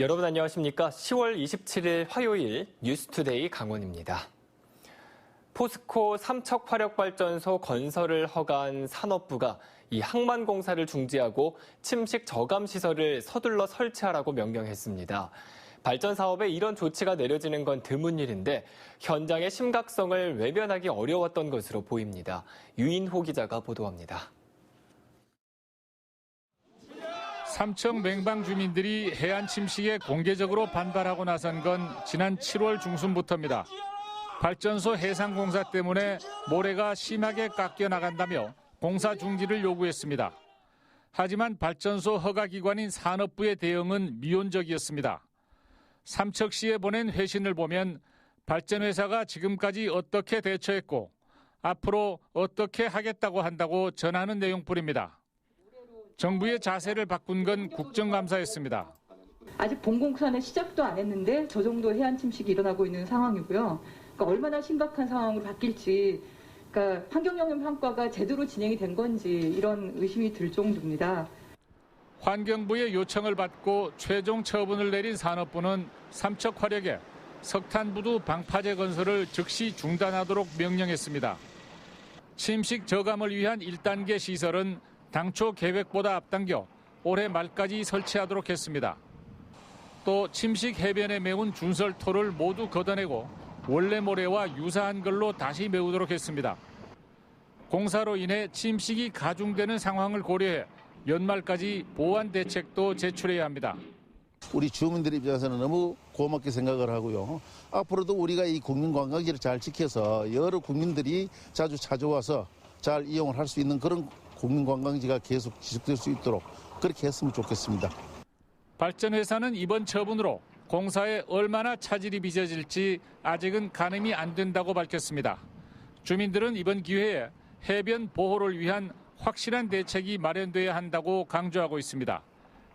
여러분 안녕하십니까? 10월 27일 화요일 뉴스투데이 강원입니다. 포스코 삼척화력발전소 건설을 허가한 산업부가 이 항만공사를 중지하고 침식 저감시설을 서둘러 설치하라고 명령했습니다. 발전 사업에 이런 조치가 내려지는 건 드문 일인데 현장의 심각성을 외면하기 어려웠던 것으로 보입니다. 유인호 기자가 보도합니다. 삼척 맹방 주민들이 해안 침식에 공개적으로 반발하고 나선 건 지난 7월 중순부터입니다. 발전소 해상공사 때문에 모래가 심하게 깎여 나간다며 공사 중지를 요구했습니다. 하지만 발전소 허가기관인 산업부의 대응은 미온적이었습니다. 삼척시에 보낸 회신을 보면 발전회사가 지금까지 어떻게 대처했고 앞으로 어떻게 하겠다고 한다고 전하는 내용뿐입니다. 정부의 자세를 바꾼 건 국정감사였습니다. 아직 본공사는 시작도 안 했는데 저 정도 해안 침식이 일어나고 있는 상황이고요. 그러니까 얼마나 심각한 상황으로 바뀔지, 그러니까 환경영향 평가가 제대로 진행이 된 건지 이런 의심이 들 정도입니다. 환경부의 요청을 받고 최종 처분을 내린 산업부는 삼척화력에 석탄부두 방파제 건설을 즉시 중단하도록 명령했습니다. 침식 저감을 위한 1단계 시설은 당초 계획보다 앞당겨 올해 말까지 설치하도록 했습니다. 또 침식 해변에 메운 준설토를 모두 걷어내고 원래 모래와 유사한 걸로 다시 메우도록 했습니다. 공사로 인해 침식이 가중되는 상황을 고려해 연말까지 보완 대책도 제출해야 합니다. 우리 주민들 입장에서는 너무 고맙게 생각을 하고요. 앞으로도 우리가 이 국민관광지를 잘 지켜서 여러 국민들이 자주 찾아와서 잘 이용을 할 수 있는 그런 국민관광지가 계속 지속될 수 있도록 그렇게 했으면 좋겠습니다. 발전회사는 이번 처분으로 공사에 얼마나 차질이 빚어질지 아직은 가늠이 안 된다고 밝혔습니다. 주민들은 이번 기회에 해변 보호를 위한 확실한 대책이 마련돼야 한다고 강조하고 있습니다.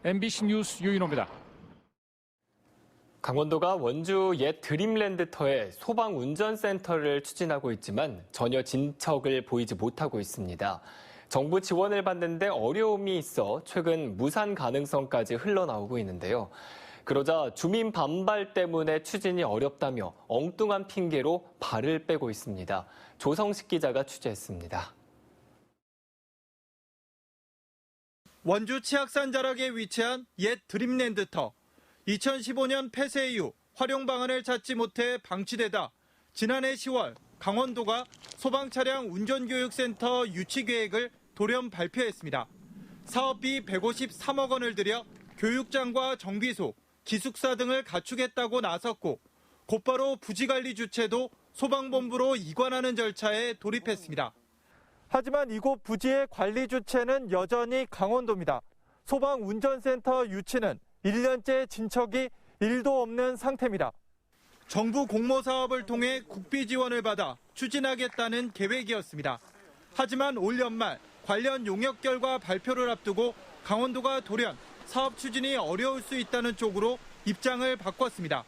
MBC 뉴스 유인호입니다. 강원도가 원주 옛 드림랜드터에 소방운전센터를 추진하고 있지만 전혀 진척을 보이지 못하고 있습니다. 정부 지원을 받는데 어려움이 있어 최근 무산 가능성까지 흘러나오고 있는데요. 그러자 주민 반발 때문에 추진이 어렵다며 엉뚱한 핑계로 발을 빼고 있습니다. 조성식 기자가 취재했습니다. 원주 치악산 자락에 위치한 옛 드림랜드터. 2015년 폐쇄 이후 활용 방안을 찾지 못해 방치되다 지난해 10월 강원도가 소방차량 운전교육센터 유치 계획을 돌연 발표했습니다. 사업비 153억 원을 들여 교육장과 정비소, 기숙사 등을 갖추겠다고 나섰고 곧바로 부지관리 주체도 소방본부로 이관하는 절차에 돌입했습니다. 하지만 이곳 부지의 관리 주체는 여전히 강원도입니다. 소방운전센터 유치는 1년째 진척이 1도 없는 상태입니다. 정부 공모 사업을 통해 국비 지원을 받아 추진하겠다는 계획이었습니다. 하지만 올 연말 관련 용역 결과 발표를 앞두고 강원도가 돌연 사업 추진이 어려울 수 있다는 쪽으로 입장을 바꿨습니다.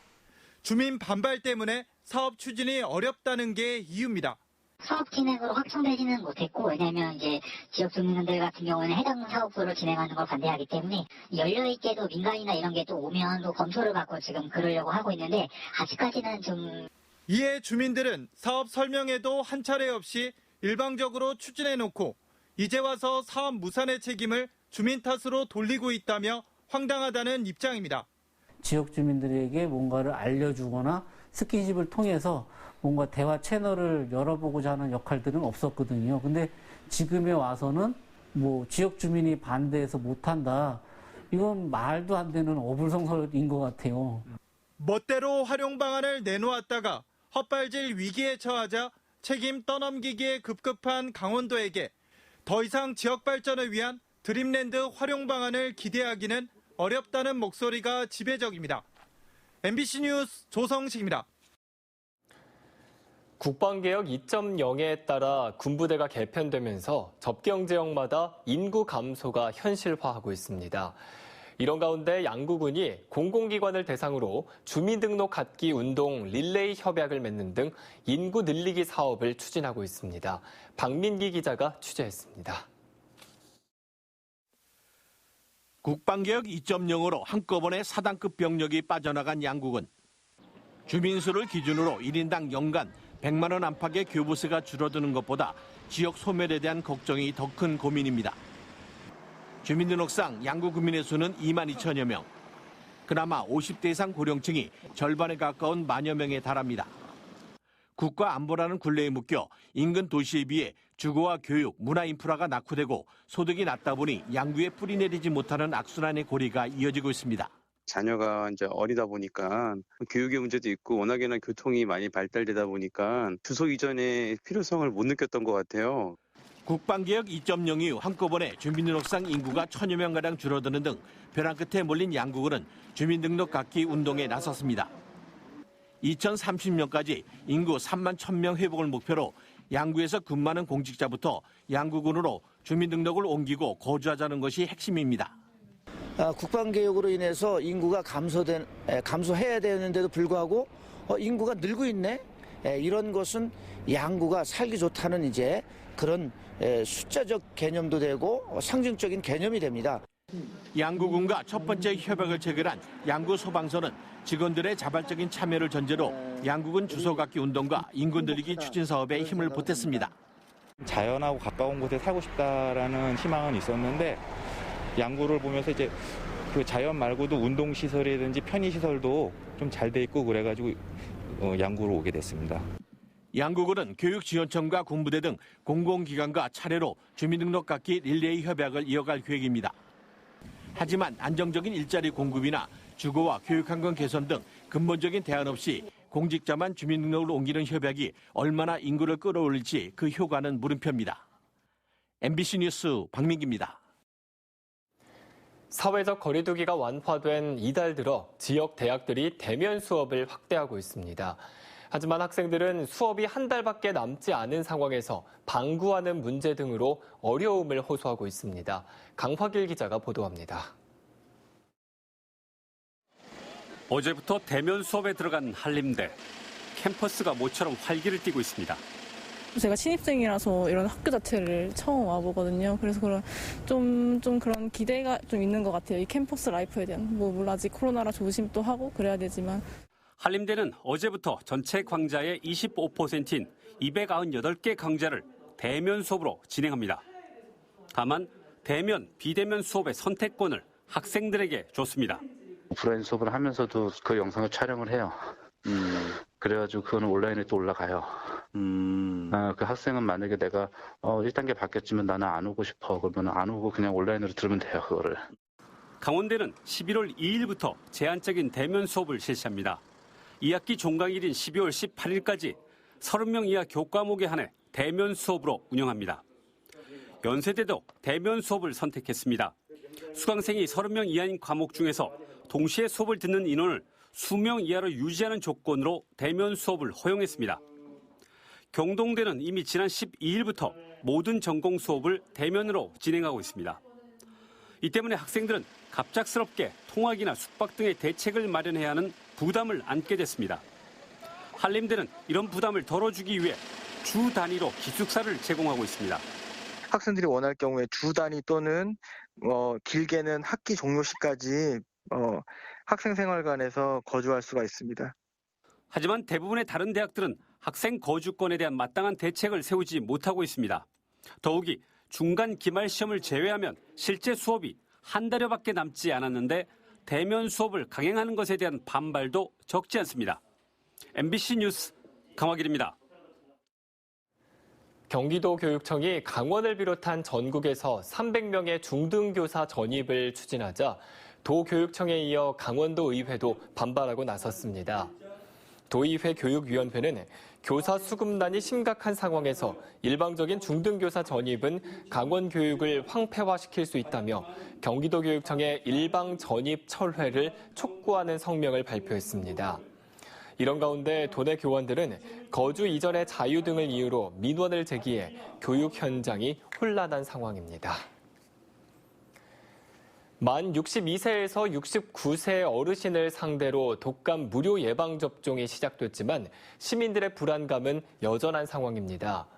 주민 반발 때문에 사업 추진이 어렵다는 게 이유입니다. 사업 진행으로 확정되지는 못했고, 왜냐하면 이제 지역 주민들 같은 경우는 해당 사업으로 진행하는 걸 반대하기 때문에 열려있게도 민간이나 이런 게 또 오면 또 검토를 받고 지금 그러려고 하고 있는데 아직까지는 좀. 이에 주민들은 사업 설명에도 한 차례 없이 일방적으로 추진해놓고 이제 와서 사업 무산의 책임을 주민 탓으로 돌리고 있다며 황당하다는 입장입니다. 지역 주민들에게 뭔가를 알려주거나 스킨십을 통해서 뭔가 대화 채널을 열어보고자 하는 역할들은 없었거든요. 근데 지금에 와서는 뭐 지역 주민이 반대해서 못한다. 이건 말도 안 되는 어불성설인 것 같아요. 멋대로 활용 방안을 내놓았다가 헛발질 위기에 처하자 책임 떠넘기기에 급급한 강원도에게 더 이상 지역 발전을 위한 드림랜드 활용 방안을 기대하기는 어렵다는 목소리가 지배적입니다. MBC 뉴스 조성식입니다. 국방개혁 2.0에 따라 군부대가 개편되면서 접경 지역마다 인구 감소가 현실화하고 있습니다. 이런 가운데 양구군이 공공기관을 대상으로 주민등록 갖기 운동 릴레이 협약을 맺는 등 인구 늘리기 사업을 추진하고 있습니다. 박민기 기자가 취재했습니다. 국방개혁 2.0으로 한꺼번에 사단급 병력이 빠져나간 양국은 주민수를 기준으로 1인당 연간 100만 원 안팎의 교부세가 줄어드는 것보다 지역 소멸에 대한 걱정이 더 큰 고민입니다. 주민등록상 양구 구민의 수는 2만 2천여 명. 그나마 50대 이상 고령층이 절반에 가까운 만여 명에 달합니다. 국가 안보라는 굴레에 묶여 인근 도시에 비해 주거와 교육, 문화 인프라가 낙후되고 소득이 낮다 보니 양구에 뿌리내리지 못하는 악순환의 고리가 이어지고 있습니다. 자녀가 이제 어리다 보니까 교육의 문제도 있고 워낙에나 교통이 많이 발달되다 보니까 주소 이전의 필요성을 못 느꼈던 것 같아요. 국방개혁 2.0 이후 한꺼번에 주민등록상 인구가 1000여 명가량 줄어드는 등 벼랑 끝에 몰린 양구군은 주민등록 갖기 운동에 나섰습니다. 2030년까지 인구 3만 1000명 회복을 목표로 양구에서 근무하는 공직자부터 양구군으로 주민등록을 옮기고 거주하자는 것이 핵심입니다. 국방개혁으로 인해서 인구가 감소해야 되는데도 불구하고 인구가 늘고 있네. 이런 것은 양구가 살기 좋다는 이제 그런 숫자적 개념도 되고 상징적인 개념이 됩니다. 양구군과 첫 번째 협약을 체결한 양구 소방서는 직원들의 자발적인 참여를 전제로 양구군 주소 갖기 운동과 인구 늘리기 추진 사업에 힘을 보탰습니다. 자연하고 가까운 곳에 살고 싶다라는 희망은 있었는데 양구를 보면서 이제 그 자연 말고도 운동 시설이라든지 편의 시설도 좀 잘 돼 있고 그래가지고 양구로 오게 됐습니다. 양구군은 교육지원청과 군부대 등 공공기관과 차례로 주민등록 갖기 릴레이 협약을 이어갈 계획입니다. 하지만 안정적인 일자리 공급이나 주거와 교육 환경 개선 등 근본적인 대안 없이 공직자만 주민등록을 옮기는 협약이 얼마나 인구를 끌어올릴지 그 효과는 물음표입니다. MBC 뉴스 박민기입니다. 사회적 거리두기가 완화된 이달 들어 지역 대학들이 대면 수업을 확대하고 있습니다. 하지만 학생들은 수업이 한 달밖에 남지 않은 상황에서 방구하는 문제 등으로 어려움을 호소하고 있습니다. 강화길 기자가 보도합니다. 어제부터 대면 수업에 들어간 한림대. 캠퍼스가 모처럼 활기를 띠고 있습니다. 제가 신입생이라서 이런 학교 자체를 처음 와보거든요. 그래서 좀 그런 기대가 좀 있는 것 같아요. 이 캠퍼스 라이프에 대한. 물론 아직 코로나라 조심도 하고 그래야 되지만. 한림대는 어제부터 전체 강좌의 25%인 298개 강좌를 대면 수업으로 진행합니다. 다만 대면, 비대면 수업의 선택권을 학생들에게 줬습니다. 오프라인 수업을 하면서도 그 영상을 촬영을 해요. 그래가지고 그거는 온라인에 또 올라가요. 그 학생은 만약에 내가 1단계 받겠지만 나는 안 오고 싶어. 그러면 안 오고 그냥 온라인으로 들으면 돼요, 그거를. 강원대는 11월 2일부터 제한적인 대면 수업을 실시합니다. 2학기 종강일인 12월 18일까지 30명 이하 교과목에 한해 대면 수업으로 운영합니다. 연세대도 대면 수업을 선택했습니다. 수강생이 30명 이하인 과목 중에서 동시에 수업을 듣는 인원을 수명 이하로 유지하는 조건으로 대면 수업을 허용했습니다. 경동대는 이미 지난 12일부터 모든 전공 수업을 대면으로 진행하고 있습니다. 이 때문에 학생들은 갑작스럽게 통학이나 숙박 등의 대책을 마련해야 하는 부담을 안게 됐습니다. 한림대는 이런 부담을 덜어주기 위해 주 단위로 기숙사를 제공하고 있습니다. 학생들이 원할 경우에 주 단위 또는 길게는 학기 종료 시까지 학생생활관에서 거주할 수가 있습니다. 하지만 대부분의 다른 대학들은 학생 거주권에 대한 마땅한 대책을 세우지 못하고 있습니다. 더욱이 중간 기말 시험을 제외하면 실제 수업이 한 달여밖에 남지 않았는데 대면 수업을 강행하는 것에 대한 반발도 적지 않습니다. MBC 뉴스 강화길입니다. 경기도 교육청이 강원을 비롯한 전국에서 300명의 중등교사 전입을 추진하자 도교육청에 이어 강원도 의회도 반발하고 나섰습니다. 도의회 교육위원회는 교사 수급난이 심각한 상황에서 일방적인 중등교사 전입은 강원 교육을 황폐화시킬 수 있다며 경기도 교육청의 일방 전입 철회를 촉구하는 성명을 발표했습니다. 이런 가운데 도내 교원들은 거주 이전의 자유 등을 이유로 민원을 제기해 교육 현장이 혼란한 상황입니다. 만 62세에서 69세 어르신을 상대로 독감 무료 예방접종이 시작됐지만 시민들의 불안감은 여전한 상황입니다.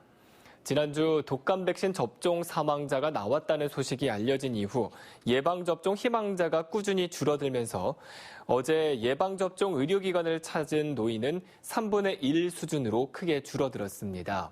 지난주 독감 백신 접종 사망자가 나왔다는 소식이 알려진 이후 예방접종 희망자가 꾸준히 줄어들면서 어제 예방접종 의료기관을 찾은 노인은 3분의 1 수준으로 크게 줄어들었습니다.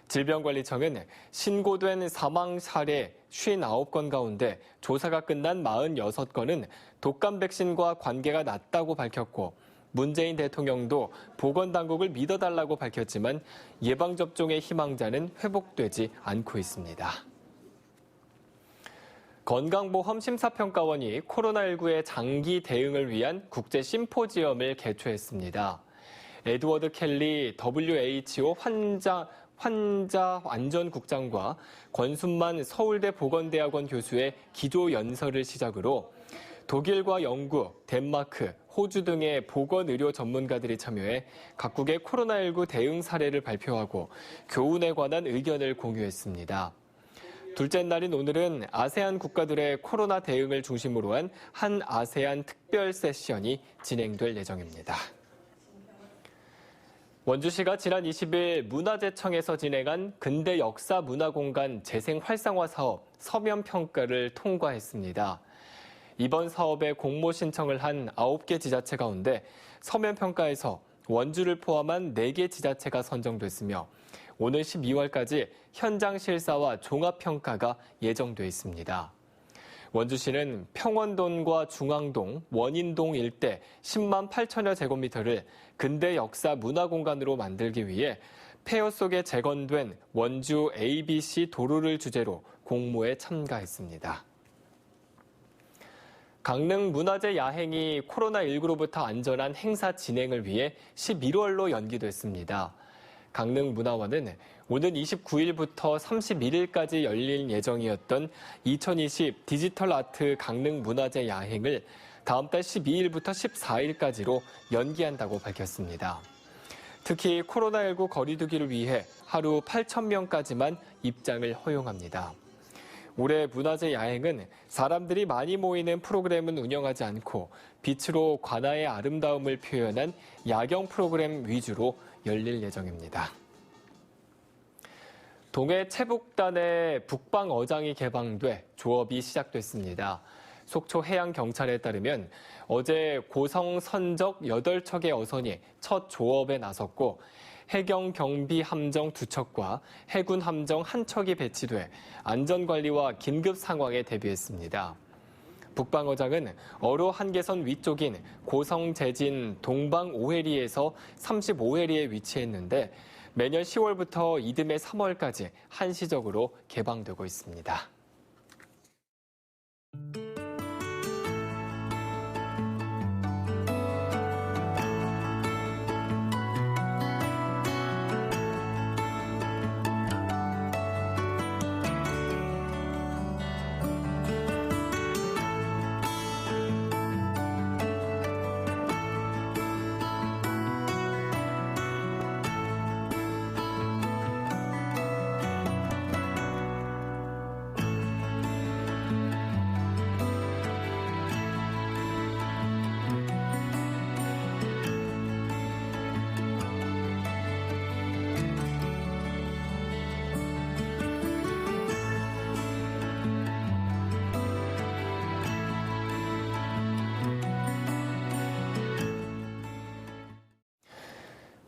질병관리청은 신고된 사망 사례 59건 가운데 조사가 끝난 46건은 독감 백신과 관계가 낮다고 밝혔고 문재인 대통령도 보건당국을 믿어달라고 밝혔지만 예방접종의 희망자는 회복되지 않고 있습니다. 건강보험심사평가원이 코로나19의 장기 대응을 위한 국제 심포지엄을 개최했습니다. 에드워드 켈리 WHO 환자 안전국장과 권순만 서울대 보건대학원 교수의 기조연설을 시작으로 독일과 영국, 덴마크, 호주 등의 보건의료 전문가들이 참여해 각국의 코로나19 대응 사례를 발표하고 교훈에 관한 의견을 공유했습니다. 둘째 날인 오늘은 아세안 국가들의 코로나 대응을 중심으로 한 한 아세안 특별 세션이 진행될 예정입니다. 원주시가 지난 20일 문화재청에서 진행한 근대 역사 문화공간 재생 활성화 사업 서면 평가를 통과했습니다. 이번 사업에 공모 신청을 한 9개 지자체 가운데 서면 평가에서 원주를 포함한 4개 지자체가 선정됐으며 오늘 12월까지 현장 실사와 종합 평가가 예정돼 있습니다. 원주시는 평원동과 중앙동, 원인동 일대 10만 8천여 제곱미터를 근대 역사 문화공간으로 만들기 위해 폐허 속에 재건된 원주 ABC 도로를 주제로 공모에 참가했습니다. 강릉 문화재 야행이 코로나19로부터 안전한 행사 진행을 위해 11월로 연기됐습니다. 강릉문화원은 오는 29일부터 31일까지 열릴 예정이었던 2020 디지털 아트 강릉문화재 야행을 다음 달 12일부터 14일까지로 연기한다고 밝혔습니다. 특히 코로나19 거리두기를 위해 하루 8,000명까지만 입장을 허용합니다. 올해 문화재 야행은 사람들이 많이 모이는 프로그램은 운영하지 않고 빛으로 관아의 아름다움을 표현한 야경 프로그램 위주로 열릴 예정입니다. 동해 체북단의 북방어장이 개방돼 조업이 시작됐습니다. 속초 해양경찰에 따르면 어제 고성 선적 8척의 어선이 첫 조업에 나섰고 해경경비함정 2척과 해군함정 1척이 배치돼 안전관리와 긴급 상황에 대비했습니다. 북방어장은 어로 한계선 위쪽인 고성 제진 동방 5해리에서 35해리에 위치했는데 매년 10월부터 이듬해 3월까지 한시적으로 개방되고 있습니다.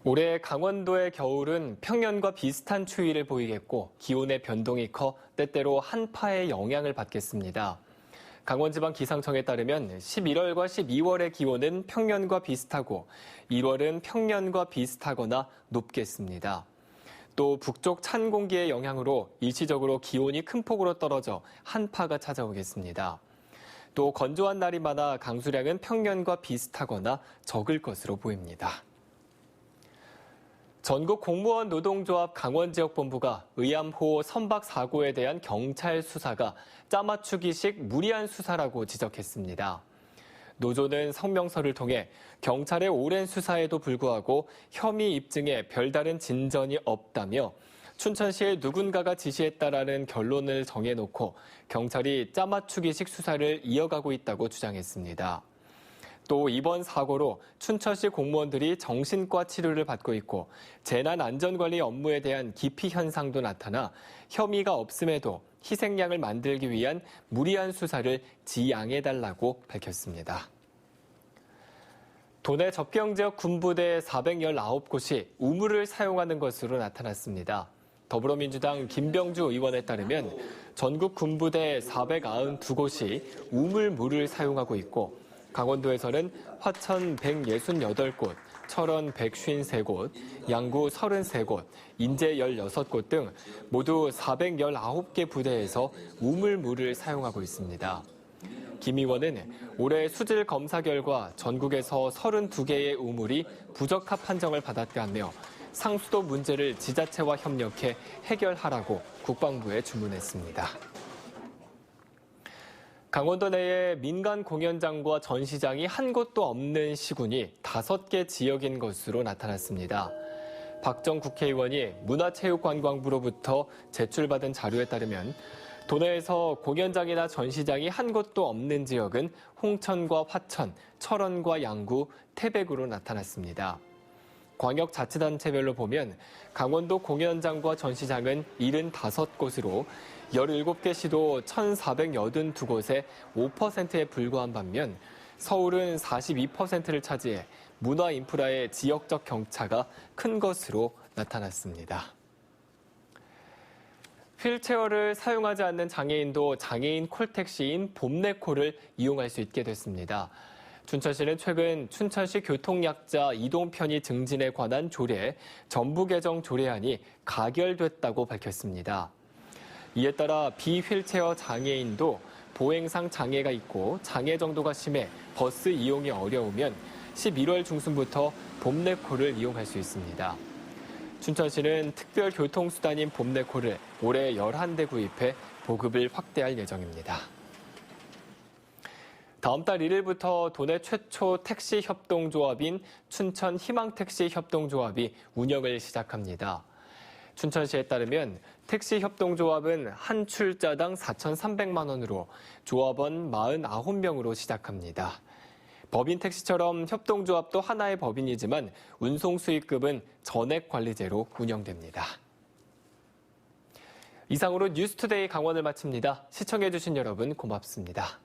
올해 강원도의 겨울은 평년과 비슷한 추위를 보이겠고 기온의 변동이 커 때때로 한파의 영향을 받겠습니다. 강원지방기상청에 따르면 11월과 12월의 기온은 평년과 비슷하고 1월은 평년과 비슷하거나 높겠습니다. 또 북쪽 찬 공기의 영향으로 일시적으로 기온이 큰 폭으로 떨어져 한파가 찾아오겠습니다. 또 건조한 날이 많아 강수량은 평년과 비슷하거나 적을 것으로 보입니다. 전국 공무원 노동조합 강원지역본부가 의암호 선박 사고에 대한 경찰 수사가 짜맞추기식 무리한 수사라고 지적했습니다. 노조는 성명서를 통해 경찰의 오랜 수사에도 불구하고 혐의 입증에 별다른 진전이 없다며 춘천시의 누군가가 지시했다라는 결론을 정해놓고 경찰이 짜맞추기식 수사를 이어가고 있다고 주장했습니다. 또 이번 사고로 춘천시 공무원들이 정신과 치료를 받고 있고 재난안전관리 업무에 대한 기피 현상도 나타나 혐의가 없음에도 희생양을 만들기 위한 무리한 수사를 지양해달라고 밝혔습니다. 도내 접경지역 군부대 419곳이 우물을 사용하는 것으로 나타났습니다. 더불어민주당 김병주 의원에 따르면 전국 군부대 492곳이 우물물을 사용하고 있고 강원도에서는 화천 168곳, 철원 153곳, 양구 33곳, 인제 16곳 등 모두 419개 부대에서 우물물을 사용하고 있습니다. 김 의원은 올해 수질 검사 결과 전국에서 32개의 우물이 부적합 판정을 받았다며 상수도 문제를 지자체와 협력해 해결하라고 국방부에 주문했습니다. 강원도 내에 민간 공연장과 전시장이 한 곳도 없는 시군이 5개 지역인 것으로 나타났습니다. 박정 국회의원이 문화체육관광부로부터 제출받은 자료에 따르면 도내에서 공연장이나 전시장이 한 곳도 없는 지역은 홍천과 화천, 철원과 양구, 태백으로 나타났습니다. 광역자치단체별로 보면 강원도 공연장과 전시장은 75곳으로 17개 시도 1,482곳에 5%에 불과한 반면 서울은 42%를 차지해 문화 인프라의 지역적 격차가 큰 것으로 나타났습니다. 휠체어를 사용하지 않는 장애인도 장애인 콜택시인 봄내콜을 이용할 수 있게 됐습니다. 춘천시는 최근 춘천시 교통약자 이동 편의 증진에 관한 조례 전부 개정 조례안이 가결됐다고 밝혔습니다. 이에 따라 비휠체어 장애인도 보행상 장애가 있고 장애 정도가 심해 버스 이용이 어려우면 11월 중순부터 봄내콜을 이용할 수 있습니다. 춘천시는 특별교통수단인 봄내콜을 올해 11대 구입해 보급을 확대할 예정입니다. 다음 달 1일부터 도내 최초 택시 협동조합인 춘천 희망택시 협동조합이 운영을 시작합니다. 춘천시에 따르면 택시 협동조합은 한 출자당 4,300만 원으로 조합원 49명으로 시작합니다. 법인 택시처럼 협동조합도 하나의 법인이지만 운송 수익금은 전액관리제로 운영됩니다. 이상으로 뉴스투데이 강원을 마칩니다. 시청해주신 여러분 고맙습니다.